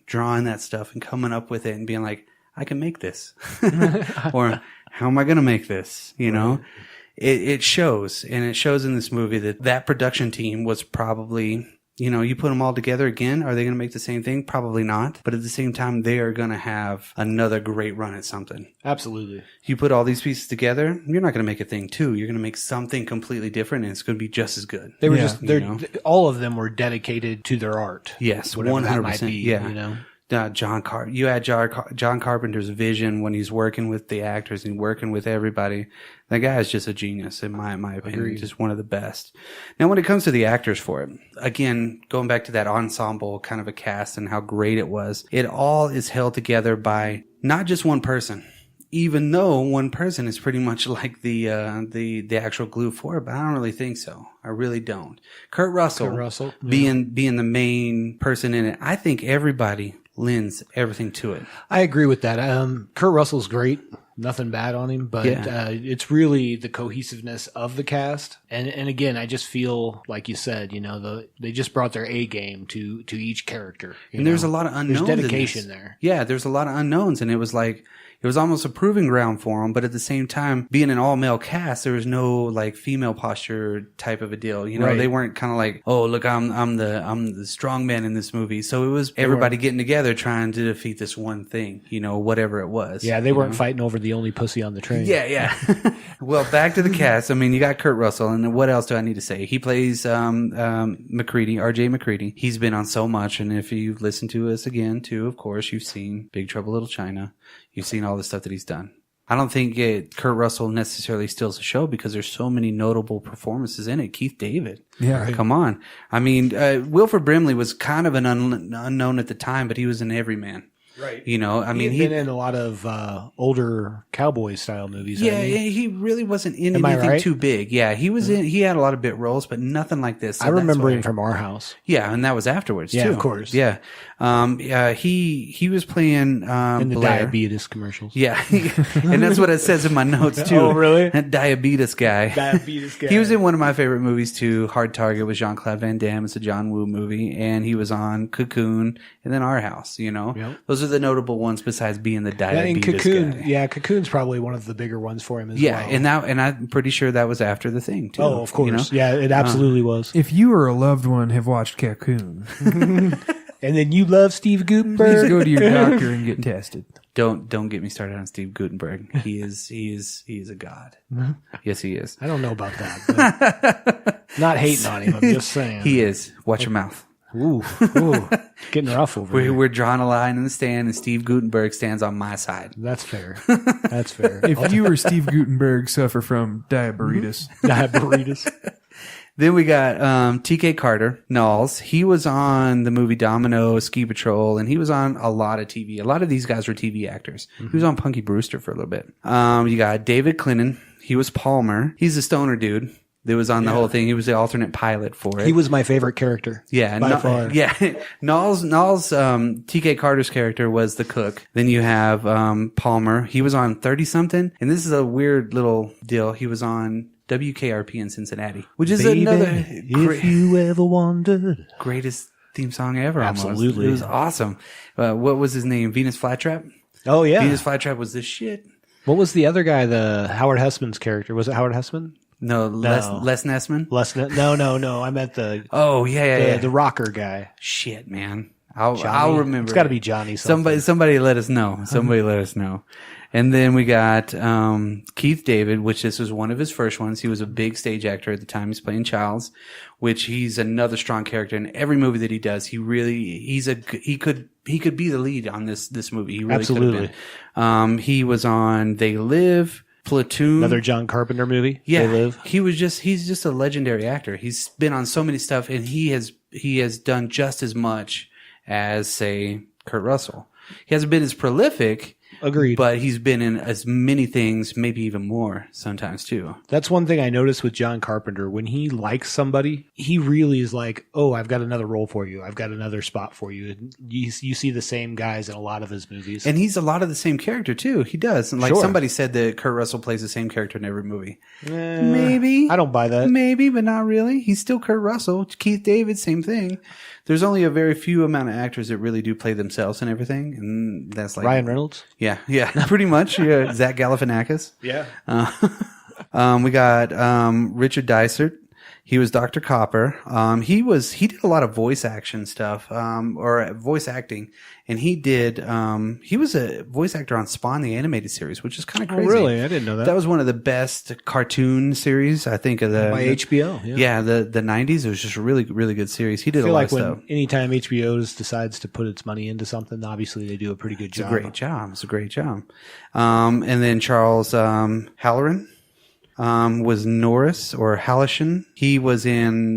drawing that stuff and coming up with it and being like, I can make this. Or how am I going to make this? You know, it shows. And it shows in this movie that production team was probably, you know, you put them all together again. Are they going to make the same thing? Probably not. But at the same time, they are going to have another great run at something. Absolutely. You put all these pieces together, you're not going to make a thing too. You're going to make something completely different, and it's going to be just as good. They were all of them were dedicated to their art. Yes, 100%. 100%. Yeah. You know? You had John Carpenter's vision when he's working with the actors and working with everybody. That guy is just a genius, in my opinion. Agreed. Just one of the best. Now, when it comes to the actors for it, again, going back to that ensemble kind of a cast and how great it was, it all is held together by not just one person. Even though one person is pretty much like the actual glue for it, but I don't really think so. I really don't. Kurt Russell being the main person in it, I think everybody lends everything to it. I agree with that. Kurt Russell's great. Nothing bad on him, but it's really the cohesiveness of the cast. And again, I just feel like you said, you know, they just brought their A game to each character. And there's a lot of unknowns. There's dedication there. Yeah, there's a lot of unknowns, and it was like, it was almost a proving ground for them, but at the same time, being an all-male cast, there was no like female posture type of a deal. You know, They weren't kind of like, oh, look, I'm the strong man in this movie. So it was everybody getting together trying to defeat this one thing, you know, whatever it was. Yeah, they weren't fighting over the only pussy on the train. Yeah. Well, back to the cast. I mean, you got Kurt Russell, and what else do I need to say? He plays McCready, R.J. McCready. He's been on so much, and if you've listened to us again, too, of course, you've seen Big Trouble in Little China. You've seen all the stuff that he's done. I don't think Kurt Russell necessarily steals the show because there's so many notable performances in it. Keith David. Yeah. Right. Come on. I mean, Wilford Brimley was kind of an unknown at the time, but he was an everyman. Right. You know, I mean, he'd been in a lot of older cowboy style movies. Yeah, he really wasn't in anything too big. Yeah, he was in. He had a lot of bit roles, but nothing like this. So I remember him from Our House. Yeah, and that was afterwards too. Yeah, of course. Yeah, he was playing in the Blair. diabetes commercials. Yeah, and that's what it says in my notes too. Oh, really? That diabetes guy. Diabetes guy. He was in one of my favorite movies too. Hard Target with Jean-Claude Van Damme. It's a John Woo movie, and he was on Cocoon and then Our House. You know, those are the notable ones. Besides being the diabetes guy. Yeah, Cocoon's probably one of the bigger ones for him as well. Yeah, and I'm pretty sure that was after the thing too. Oh, of course. You know? Yeah, it absolutely was. If you or a loved one have watched Cocoon, and then you love Steve Guttenberg, please go to your doctor and get tested. Don't get me started on Steve Guttenberg. He is a god. Yes, he is. I don't know about that. Not hating on him. I'm just saying he is. Watch your mouth. Ooh, getting rough over here. We're drawing a line in the stand, and Steve Guttenberg stands on my side. That's fair. That's fair. If you or Steve Guttenberg suffer from diabetes. Then we got T.K. Carter, Knowles. He was on the movie Domino, Ski Patrol, and he was on a lot of TV. A lot of these guys were TV actors. He was on Punky Brewster for a little bit. You got David Clinton. He was Palmer. He's a stoner dude. That was on the whole thing. He was the alternate pilot for it. He was my favorite character. Yeah. By far. Yeah. Knowles, T.K. Carter's character was the cook. Then you have, Palmer. He was on 30-something. And this is a weird little deal. He was on WKRP in Cincinnati, which is another if you ever wondered. Greatest theme song ever. Absolutely. Almost. It was awesome. What was his name? Venus Flytrap? Oh, yeah. Venus Flytrap was the shit. What was the other guy, the Howard Hessman's character? Was it Howard Hessman? No, Les Nessman? No. I meant the... Oh, yeah. The rocker guy. Shit, man. I'll remember. It's got to be Johnny something. Somebody let us know. Somebody let us know. And then we got Keith David, which this was one of his first ones. He was a big stage actor at the time. He's playing Childs, which he's another strong character in every movie that he does. He could be the lead on this movie. He really Absolutely. could have been. He was on They Live, Platoon. Another John Carpenter movie. Yeah. They Live. He's just a legendary actor. He's been on so many stuff, and he has done just as much as, say, Kurt Russell. He hasn't been as prolific Agreed. But he's been in as many things, maybe even more sometimes too. That's one thing I noticed with John Carpenter. When he likes somebody, he really is like, oh, I've got another role for you. I've got another spot for you. And you see the same guys in a lot of his movies. And he's a lot of the same character too. He does. And like Sure. somebody said that Kurt Russell plays the same character in every movie. Maybe. I don't buy that. Maybe, but not really. He's still Kurt Russell. Keith David, same thing. There's only a very few amount of actors that really do play themselves and everything. And that's like Ryan Reynolds? Yeah, pretty much. Yeah, Zach Galifianakis. Yeah. We got Richard Dysart. He was Dr. Copper. He did a lot of voice action stuff, or voice acting, and he was a voice actor on Spawn, the animated series, which is kind of crazy. Oh, really? I didn't know that. That was one of the best cartoon series, I think, of By HBO. Yeah, the 90s. It was just a really, really good series. He did I feel a lot like of stuff. anytime HBO decides to put its money into something, obviously they do a pretty good job. It's a great job. And then Charles Halloran. Was Norris or Halligan. He was in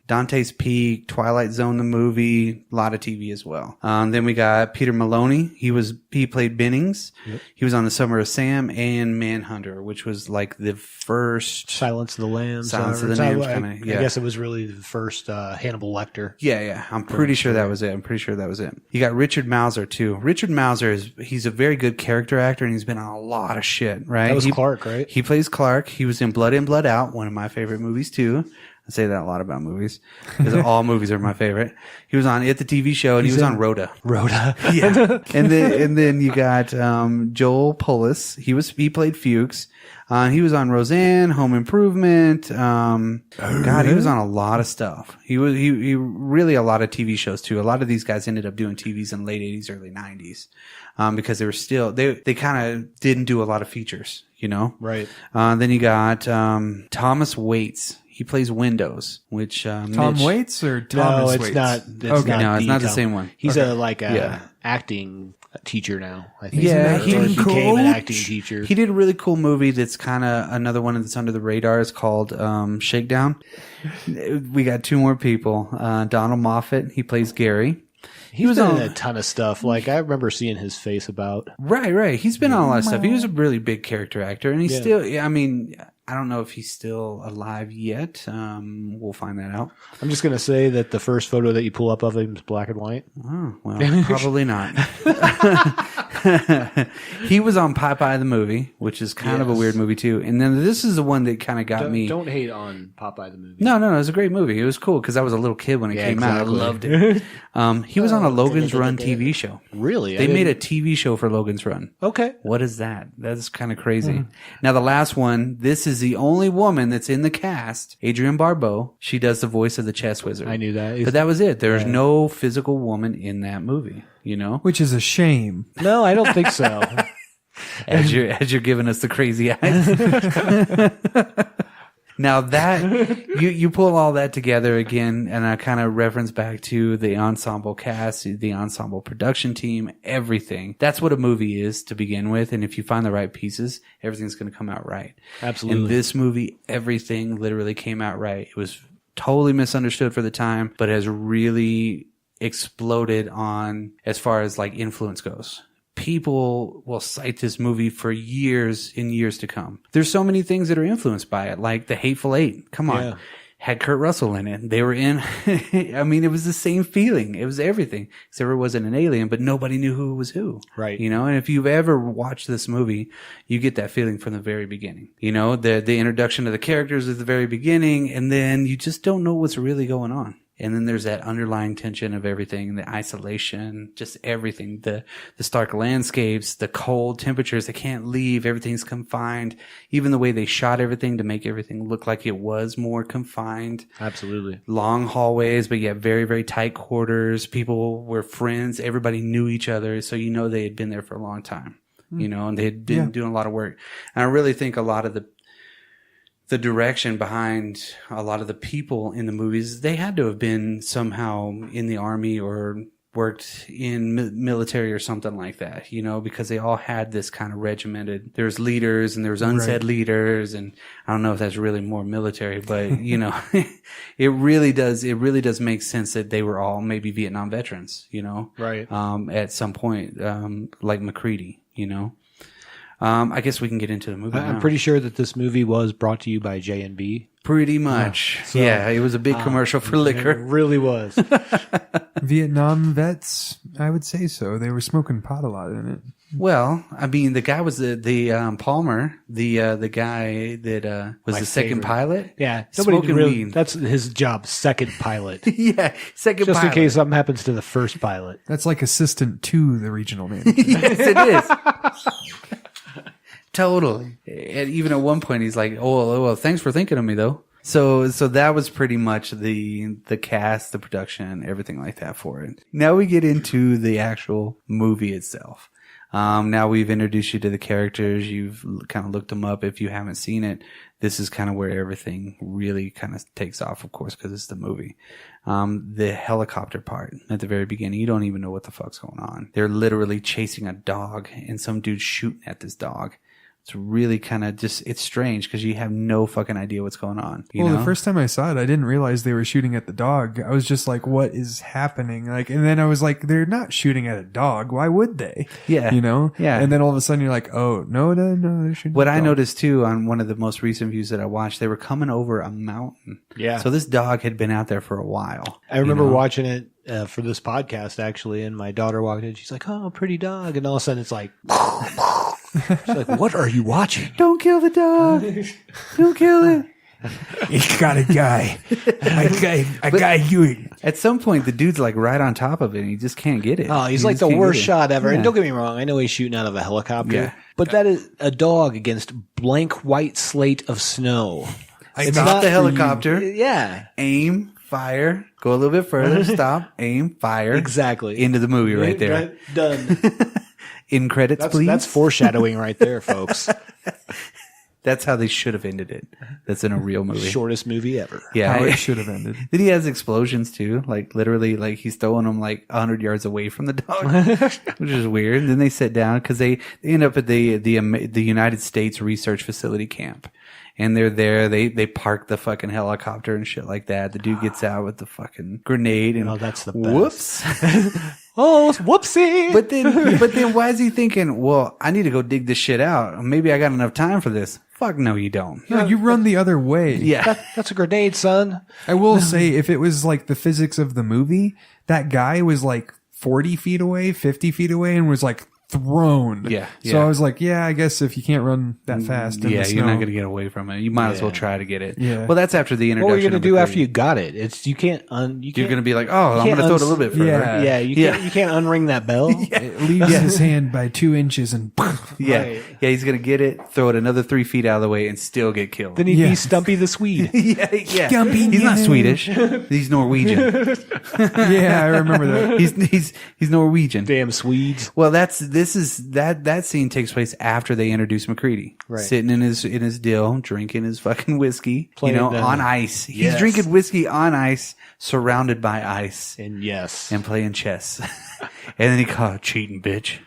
Dante's Peak, Twilight Zone, the movie, a lot of TV as well. Then we got Peter Maloney. He played Bennings. Yep. He was on The Summer of Sam and Manhunter, which was like the first Silence of the Lambs. Silence of the Lambs. I guess it was really the first Hannibal Lecter. Yeah. I'm pretty sure that was it. You got Richard Mauser too. Richard Mauser he's a very good character actor, and he's been on a lot of shit. Right? That was Clark, right? He plays Clark. He was in Blood In, Blood Out, one of my favorite movies too. I say that a lot about movies because all movies are my favorite. He was on It, the TV show, and he was on Rhoda. Yeah. and then you got Joel Polis. He played Fuchs. He was on Roseanne, Home Improvement. God, he was on a lot of stuff. He really a lot of TV shows too. A lot of these guys ended up doing TVs in the late 80s, early 90s. Because they were still, they kind of didn't do a lot of features, you know? Right. Then you got, Thomas Waits. He plays Windows, which, Tom Waits or Thomas Waits? No, it's not the same one. He's a acting teacher now, I think. Yeah, he became an acting teacher. He did a really cool movie that's kind of another one that's under the radar. It's called Shakedown. We got two more people. Donald Moffat, he plays Gary. He was on a ton of stuff. Like, I remember seeing his face about. Right. He's been on a lot of stuff. He was a really big character actor, and he's still, I mean, I don't know if he's still alive yet. We'll find that out. I'm just going to say that the first photo that you pull up of him is black and white. Oh, well, probably not. He was on Popeye the movie, which is kind of a weird movie too. And then this is the one that kind of got me. Don't hate on Popeye the movie. No, it was a great movie. It was cool because I was a little kid when it came out. I loved it. He was on a Logan's Run TV show. Really? They made a TV show for Logan's Run. Okay. What is that? That's kind of crazy. Now, the last one, this is the only woman that's in the cast, Adrienne Barbeau. She does the voice of the chess wizard. I knew that. But that was it. There's no physical woman in that movie, you know? Which is a shame. No, I don't think so. As you're giving us the crazy eyes. Now that you pull all that together again, and I kind of reference back to the ensemble cast, the ensemble production team, everything. That's what a movie is to begin with. And if you find the right pieces, everything's going to come out right. Absolutely. In this movie, everything literally came out right. It was totally misunderstood for the time, but has really exploded on as far as like influence goes. People will cite this movie for years and years to come. There's so many things that are influenced by it, like The Hateful Eight. Come on. Yeah. Had Kurt Russell in it. They were in, I mean, it was the same feeling. It was everything. Except it wasn't an alien, but nobody knew who was who. Right. You know, and if you've ever watched this movie, you get that feeling from the very beginning. You know, the introduction of the characters at the very beginning, and then you just don't know what's really going on. And then there's that underlying tension of everything, the isolation, just everything, the stark landscapes, the cold temperatures, they can't leave, everything's confined. Even the way they shot everything to make everything look like it was more confined. Absolutely. Long hallways, but yet very, very tight quarters. People were friends. Everybody knew each other. So you know they had been there for a long time, you know, and they had been doing a lot of work. And I really think a lot of the direction behind a lot of the people in the movies, they had to have been somehow in the army or worked in military or something like that, you know, because they all had this kind of regimented, there's leaders and there's unsaid leaders. And I don't know if that's really more military, but you know, it really does make sense that they were all maybe Vietnam veterans, you know, right. At some point, like McCready. you know. I guess we can get into the movie. I'm now. pretty sure that this movie was brought to you by J&B. Pretty much. Yeah, it was a big commercial for liquor. It really was. Vietnam vets, I would say so. They were smoking pot a lot in it. Well, I mean, the guy was the Palmer, the guy that was My the second favorite. pilot. Yeah. Smoking Really, weed. that's his job, second pilot. Yeah, second Just pilot. in case something happens to the first pilot. That's like assistant to the regional manager. Yes, it is. Totally. And even at one point, he's like, "Oh, well, thanks for thinking of me, though." So that was pretty much the cast, the production, everything like that for it. Now we get into the actual movie itself. Now we've introduced you to the characters. You've kind of looked them up. If you haven't seen it, this is kind of where everything really kind of takes off, of course, because it's the movie. The helicopter part at the very beginning, you don't even know what the fuck's going on. They're literally chasing a dog and some dude's shooting at this dog. It's really kind of just, it's strange because you have no fucking idea what's going on. You know? The first time I saw it, I didn't realize they were shooting at the dog. I was just like, what is happening? Like, and then I was like, they're not shooting at a dog. Why would they? Yeah. You know? Yeah. And then all of a sudden you're like, oh, no, they're shooting What at a I dog. noticed too on one of the most recent views that I watched, they were coming over a mountain. Yeah. So this dog had been out there for a while. I remember you know? watching it for this podcast, actually, and my daughter walked in. She's like, oh, pretty dog. And all of a sudden it's like, she's like, what are you watching? Don't kill the dog. Don't kill it. It's got a guy. I got you. At some point, the dude's like right on top of it and he just can't get it. Oh, he's He like just the can't worst get it. shot ever. Yeah. And don't get me wrong, I know he's shooting out of a helicopter. Yeah. But that is a dog against blank white slate of snow. It's not not the for helicopter. Yeah. Aim, fire, go a little bit further, stop, aim, fire. Exactly. Into the movie right there. Done. In credits, please. That's foreshadowing right there, folks. That's how they should have ended it. That's in a real movie. Shortest movie ever. Yeah. How it should have ended. Then he has explosions too. Like literally, like he's throwing them like 100 yards away from the dog, which is weird. And then they sit down because they end up at the United States Research Facility camp. And they're there. They park the fucking helicopter and shit like that. The dude gets out with the fucking grenade and Oh, that's the best. whoops. Oh, whoopsie. But then why is he thinking, well, I need to go dig this shit out. Maybe I got enough time for this. Fuck no, you don't. No, you run the other way. Yeah. That's a grenade, son. I will say, if it was like the physics of the movie, that guy was like 40 feet away, 50 feet away, and was like thrown. Yeah, So yeah. I was like, yeah, I guess if you can't run that fast in Yeah, the you're not snow. going to get away from it. You might as well try to get it. Yeah. Well, that's after the What introduction. are you going of to the do after crazy. you got it? It's you can't You're going to be like, oh, I'm going can't to throw it a little bit further. Yeah. yeah, you can't unring that bell. It leaves his hand by 2 inches and Yeah. Right. Yeah, he's going to get it, throw it another 3 feet out of the way, and still get killed. Then he'd Yeah. be Stumpy the Swede. yeah. Stumpy He's not Dan. Swedish. He's Norwegian. yeah, I remember that. He's Norwegian. Damn Swedes. Well, that scene takes place after they introduce McCready, Right. sitting in his dill, drinking his fucking whiskey, Playing, on ice. He's yes. drinking whiskey on ice, surrounded by ice, And yes. and playing chess. And then he called cheating, bitch.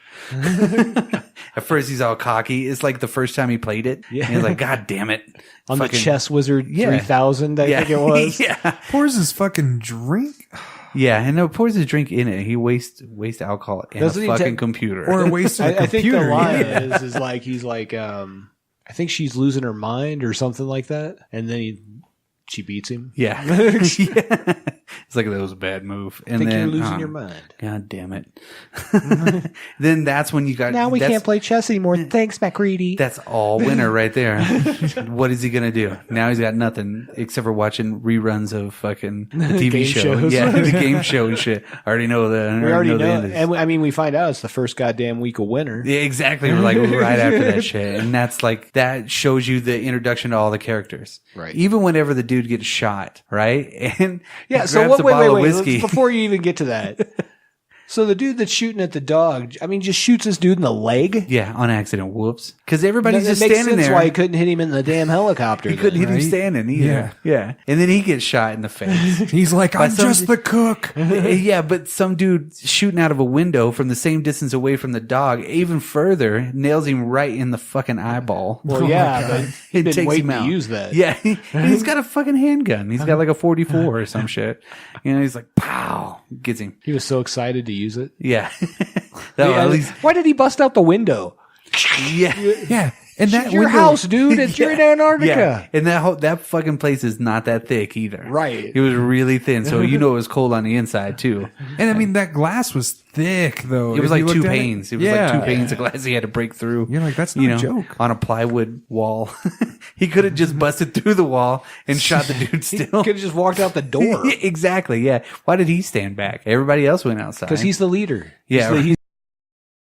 At first, he's all cocky. It's like the first time he played it. Yeah. And he's like, God damn it! On Fucking- the Chess Wizard Yeah. 3000, I think it was. yeah. Pours his fucking drink Yeah, and no, pours his drink in it. He wastes alcohol in Doesn't a he fucking take- computer. or a waste of a I think the computer. line Yeah. is like, he's like, I think she's losing her mind or something like that. And then she beats him. yeah. Yeah. It's like that was a bad move. And I think then, you're losing your mind. God damn it. Then that's when you got Now we that's- can't play chess anymore. Thanks, McCready. That's all winner right there. What is he gonna do? Now he's got nothing except for watching reruns of fucking the TV Game show. shows. Yeah, the game show and shit. I already know the. We already the know. end is- And I mean, we find out it's the first goddamn week of winter. Yeah, exactly. We're like right after that shit. And that's like, that shows you the introduction to all the characters. Right. Even whenever the dude gets shot, right? And Yeah, he so grabs what, a wait, bottle of let's- whiskey. before you even get to that. So the dude that's shooting at the dog, I mean, just shoots this dude in the leg? Yeah, on accident. Whoops. Because everybody's That just makes standing sense there. why he couldn't hit him in the damn helicopter. He couldn't hit him right? standing either. Yeah. Yeah. And then he gets shot in the face. He's like, I'm some- just the cook. Yeah, but some dude shooting out of a window from the same distance away from the dog, even further, nails him right in the fucking eyeball. Well, Oh yeah, my but God. he'd been takes waiting him out. to use that. Yeah, he's got a fucking handgun. He's got like a 44 or some shit. You know, he's like, pow, gets him. He was so excited to use it. Yeah. No, Yeah, at least why did he bust out the window? Yeah. Yeah. And that Your window- house, dude. You're in Antarctica. Yeah. And that fucking place is not that thick either. Right. It was really thin. So it was cold on the inside too. And I mean, that glass was thick, though. It was If like you 2 looked at panes. It was like 2 panes of glass he had to break through. You're like, that's not a joke. On a plywood wall. He could have just busted through the wall and shot the dude still. Could have just walked out the door Exactly, yeah. Why did he stand back? Everybody else went outside. because he's the leader. Yeah, He's